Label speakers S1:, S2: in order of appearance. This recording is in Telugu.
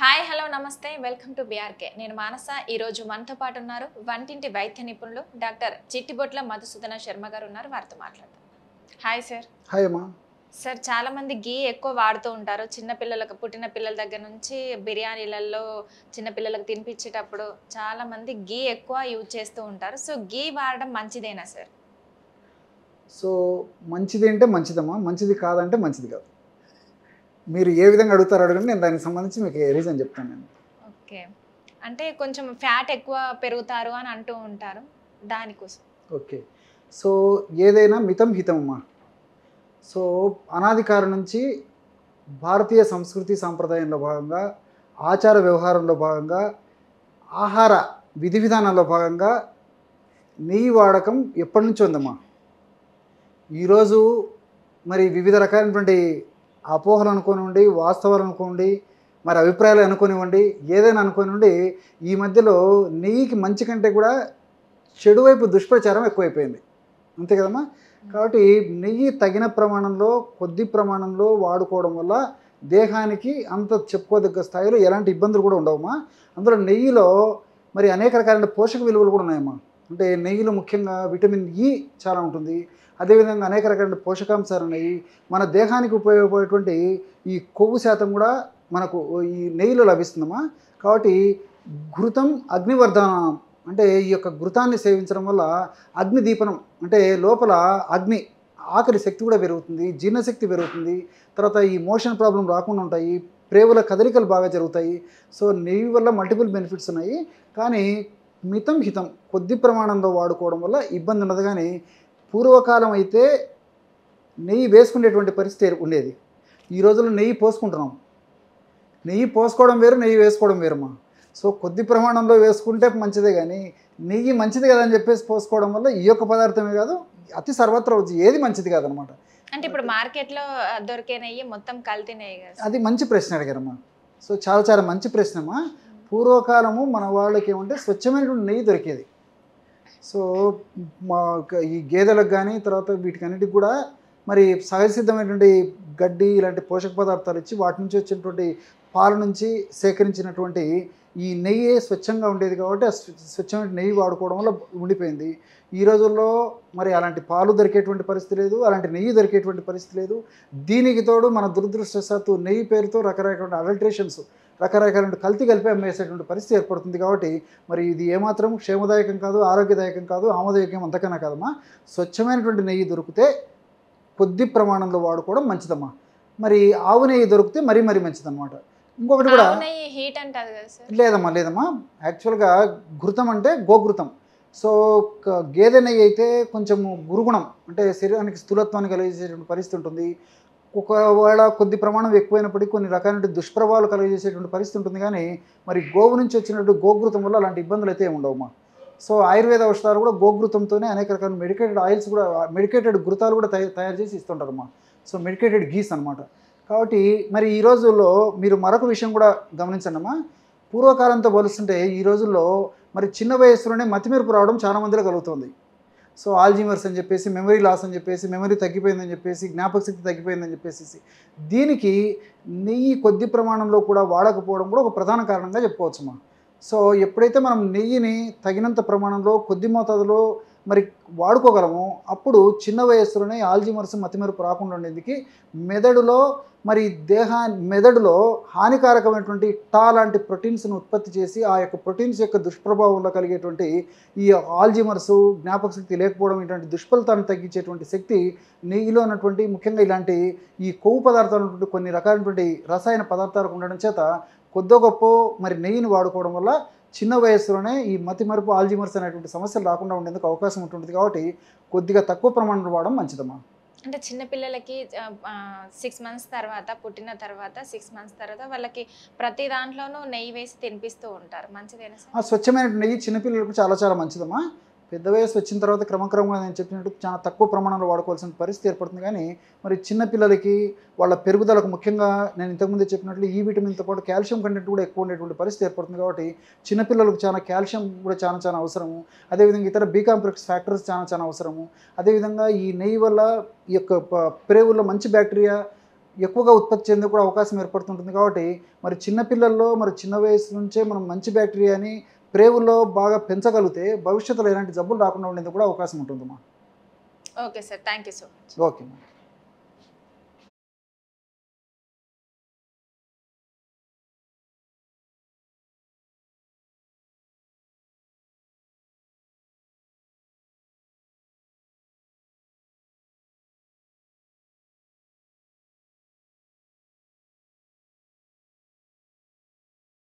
S1: హాయ్ హలో నమస్తే వెల్కమ్ టు బీఆర్కే నేను మానస ఈ రోజు మనతో పాటు ఉన్నారు వంటింటి వైద్య నిపుణులు డాక్టర్ చిట్టిబొట్ల మధుసూదన శర్మ గారు ఉన్నారు వారితో మాట్లాడదాం. Hi sir.
S2: హాయ్ అమ్మా.
S1: సార్ చాలా మంది గీ ఎక్కువ వాడుతూ ఉంటారు. చిన్న పిల్లలకు పుట్టిన పిల్లల దగ్గర నుంచి బిర్యానీలలో చిన్న పిల్లలకు తినిపించేటప్పుడు చాలా మంది గీ ఎక్కువ యూజ్ చేస్తూ ఉంటారు. సో గీ వాడడం మంచిదేనా సార్?
S2: సో మంచిది అంటే మంచిదమ్మా, మంచిది కాదంటే మంచిది కాదు. మీరు ఏ విధంగా అడుగుతారో అడగండి, నేను దానికి సంబంధించి మీకు రీజన్ చెప్తాను. నేను
S1: ఓకే, అంటే కొంచెం ఫ్యాట్ ఎక్కువ పెరుగుతారు అని అంటూ ఉంటారు, దానికోసం.
S2: ఓకే, సో ఏదైనా మితం హితం అమ్మా. సో అనాది కాలం నుంచి భారతీయ సంస్కృతి సాంప్రదాయంలో భాగంగా, ఆచార వ్యవహారంలో భాగంగా, ఆహార విధి విధానాల్లో భాగంగా నెయ్యి వాడకం ఎప్పటి నుంచో ఉందమ్మా. ఈరోజు మరి వివిధ రకాలైనటువంటి అపోహలు అనుకోనివ్వండి, వాస్తవాలు అనుకోండి, మరి అభిప్రాయాలు అనుకోనివ్వండి, ఏదైనా అనుకోనివ్వండి, ఈ మధ్యలో నెయ్యికి మంచి కంటే కూడా చెడు వైపు దుష్ప్రచారం ఎక్కువైపోయింది, అంతే కదమ్మా. కాబట్టి నెయ్యి తగిన ప్రమాణంలో, కొద్ది ప్రమాణంలో వాడుకోవడం వల్ల దేహానికి అంత చెప్పుకోదగ్గ స్థాయిలో ఎలాంటి ఇబ్బందులు కూడా ఉండవమ్మా. అందులో నెయ్యిలో మరి అనేక రకాలైన పోషక విలువలు కూడా ఉన్నాయమ్మా. అంటే నెయ్యిలో ముఖ్యంగా విటమిన్ ఇ చాలా ఉంటుంది. అదేవిధంగా అనేక రకాల పోషకాంశాలు ఉన్నాయి. మన దేహానికి ఉపయోగపడేటువంటి ఈ కొవ్వు శాతం కూడా మనకు ఈ నెయ్యిలో లభిస్తుందమ్మా. కాబట్టి ఘృతం అగ్నివర్ధనం, అంటే ఈ యొక్క ఘృతాన్ని సేవించడం వల్ల అగ్ని దీపనం, అంటే లోపల అగ్ని ఆకలి శక్తి కూడా పెరుగుతుంది, జీర్ణశక్తి పెరుగుతుంది. తర్వాత ఈ మోషన్ ప్రాబ్లం రాకుండా ఉంటాయి, ప్రేవుల కదలికలు బాగా జరుగుతాయి. సో నెయ్యి వల్ల మల్టిపుల్ బెనిఫిట్స్ ఉన్నాయి. కానీ మితం హితం, కొద్ది ప్రమాణంలో వాడుకోవడం వల్ల ఇబ్బంది ఉండదు. కానీ పూర్వకాలం అయితే నెయ్యి వేసుకునేటువంటి పరిస్థితి ఉండేది. ఈ రోజుల్లో నెయ్యి పోసుకుంటున్నాం. నెయ్యి పోసుకోవడం వేరు, నెయ్యి వేసుకోవడం వేరమ్మా. సో కొద్ది ప్రమాణంలో వేసుకుంటే మంచిదే, కానీ నెయ్యి మంచిది కదా అని చెప్పేసి పోసుకోవడం వల్ల ఈ యొక్క పదార్థమే కాదు, అతి సర్వత్రా ఏది మంచిది కాదనమాట.
S1: అంటే ఇప్పుడు మార్కెట్లో దొరికే నెయ్యి మొత్తం కల్తీ నెయ్యి కదా?
S2: అది మంచి ప్రశ్న అడిగారమ్మా. సో చాలా చాలా మంచి ప్రశ్నమ్మా. పూర్వకాలము మన వాళ్ళకి ఏమంటే స్వచ్ఛమైనటువంటి నెయ్యి దొరికేది. సో మా ఈ గేదెలకు కానీ తర్వాత వీటికన్నిటికి కూడా మరి సహజ సిద్ధమైనటువంటి గడ్డి ఇలాంటి పోషక పదార్థాలు ఇచ్చి వాటి నుంచి వచ్చినటువంటి పాల నుంచి సేకరించినటువంటి ఈ నెయ్యి స్వచ్ఛంగా ఉండేది. కాబట్టి ఆ స్వచ్ఛమైన నెయ్యి వాడుకోవడం వల్ల ఉండిపోయింది. ఈ రోజుల్లో మరి అలాంటి పాలు దొరికేటువంటి పరిస్థితి లేదు, అలాంటి నెయ్యి దొరికేటువంటి పరిస్థితి లేదు. దీనికి తోడు మన దురదృష్టవశాత్తు నెయ్యి పేరుతో రకరకాల అడల్ట్రేషన్స్, రకరకాల కల్తీ కలిపి అమ్మేసేటువంటి పరిస్థితి ఏర్పడుతుంది. కాబట్టి మరి ఇది ఏమాత్రం క్షేమదాయకం కాదు, ఆరోగ్యదాయకం కాదు, ఆమోదయోగ్యం అంతకన్నా కాదమ్మా. స్వచ్ఛమైనటువంటి నెయ్యి దొరికితే కొద్ది ప్రమాణంలో వాడుకోవడం మంచిదమ్మా. మరి ఆవు నెయ్యి దొరికితే మరీ మరీ మంచిదన్నమాట. ఇంకొకటి కూడా
S1: హీట్ అంటారు కదా సార్?
S2: లేదమ్మా, లేదమ్మా. యాక్చువల్గా ఘృతం అంటే గోఘృతం. సో గేదె నెయ్యి అయితే కొంచెము గురుగుణం, అంటే శరీరానికి స్థూలత్వాన్ని కలిగజేసేటువంటి పరిస్థితి ఉంటుంది. ఒకవేళ కొద్ది ప్రమాణం ఎక్కువైనప్పటికీ కొన్ని రకాల దుష్ప్రభావాలు కలిగజేసేటువంటి పరిస్థితి ఉంటుంది. కానీ మరి గోవు నుంచి వచ్చినట్టు గోఘృతం వల్ల అలాంటి ఇబ్బందులు అయితే ఉండవమ్మా. సో ఆయుర్వేద ఔషధాలు కూడా గోఘృతంతోనే అనేక రకాల మెడికేటెడ్ ఆయిల్స్ కూడా, మెడికేటెడ్ ఘృతాలు కూడా తయారు చేసి ఇస్తుంటారమ్మా. సో మెడికేటెడ్ గీస్ అనమాట. కాబట్టి మరి ఈ రోజుల్లో మీరు మరొక విషయం కూడా గమనించండి అమ్మా. పూర్వకాలంతో పోలుస్తుంటే ఈ రోజుల్లో మరి చిన్న వయసులోనే మతిమరుపు రావడం చాలా మందిలో కలుగుతుంది. సో ఆల్జీమర్స్ అని చెప్పేసి, మెమరీ లాస్ అని చెప్పేసి, మెమరీ తగ్గిపోయిందని చెప్పేసి, జ్ఞాపక శక్తి తగ్గిపోయిందని చెప్పేసి, దీనికి నెయ్యి కొద్ది ప్రమాణంలో కూడా వాడకపోవడం కూడా ఒక ప్రధాన కారణంగా చెప్పుకోవచ్చమ్మా. సో ఎప్పుడైతే మనం నెయ్యిని తగినంత ప్రమాణంలో కొద్ది మోతాదులో మరి వాడుకోగలమో అప్పుడు చిన్న వయస్సులోనే ఆల్జీమర్స్ మతిమరుపు రాకుండా ఉండేందుకు మెదడులో మరి మెదడులో హానికారకమైనటువంటి టా లాంటి ప్రోటీన్స్ను ఉత్పత్తి చేసి ఆ యొక్క ప్రోటీన్స్ యొక్క దుష్ప్రభావంలో కలిగేటువంటి ఈ ఆల్జీమర్స్, జ్ఞాపక శక్తి లేకపోవడం, ఇటువంటి దుష్ఫలితాన్ని తగ్గించేటువంటి శక్తి నెయ్యిలో ఉన్నటువంటి ముఖ్యంగా ఇలాంటి ఈ కొవ్వు పదార్థాలు ఉన్నటువంటి కొన్ని రకాలైనటువంటి రసాయన పదార్థాలకు ఉండడం చేత కొద్దో గొప్ప మరి నెయ్యిని వాడుకోవడం వల్ల చిన్న వయస్సులోనే ఈ మతిమరుపు, ఆల్జీమర్స్ అనేటువంటి సమస్యలు రాకుండా ఉండేందుకు అవకాశం ఉంటుంది. కాబట్టి కొద్దిగా తక్కువ ప్రమాణంలో వాడడం మంచిదమ్మా.
S1: అంటే చిన్నపిల్లలకి 6 months తర్వాత, పుట్టిన తర్వాత 6 months తర్వాత వాళ్ళకి ప్రతి దాంట్లోనూ నెయ్యి వేసి తినిపిస్తూ ఉంటారు, మంచిదేనా సార్?
S2: స్వచ్ఛమైన నెయ్యి చిన్నపిల్లలకు చాలా చాలా మంచిదమ్మా. పెద్ద వయసు వచ్చిన తర్వాత క్రమక్రమంగా నేను చెప్పినట్టు చాలా తక్కువ ప్రమాణంలో వాడుకోవాల్సిన పరిస్థితి ఏర్పడుతుంది. కానీ మరి చిన్నపిల్లలకి వాళ్ళ పెరుగుదలకు ముఖ్యంగా నేను ఇంతకుముందే చెప్పినట్లు ఈ విటమిన్తో పాటు కాల్షియం కంటెంట్ కూడా ఎక్కువ ఉండేటువంటి పరిస్థితి ఏర్పడుతుంది. కాబట్టి చిన్నపిల్లలకు చాలా కాల్షియం కూడా చాలా చాలా అవసరము. అదేవిధంగా ఇతర బి కాంప్లెక్స్ ఫ్యాక్టర్స్ చాలా చాలా అవసరము. అదేవిధంగా ఈ నెయ్యి వల్ల ఈ యొక్క ప్రేవుల్లో మంచి బ్యాక్టీరియా ఎక్కువగా ఉత్పత్తి చెందే కూడా అవకాశం ఏర్పడుతుంటుంది. కాబట్టి మరి చిన్నపిల్లల్లో మరి చిన్న వయసు నుంచే మనం మంచి బ్యాక్టీరియాని ప్రేగుల్లో బాగా పెంచగలిగితే భవిష్యత్తులో ఎలాంటి జబ్బులు రాకుండా ఉండేందుకు కూడా అవకాశం ఉంటుందమ్మా.
S1: Okay sir, thank you so much.
S2: Okay.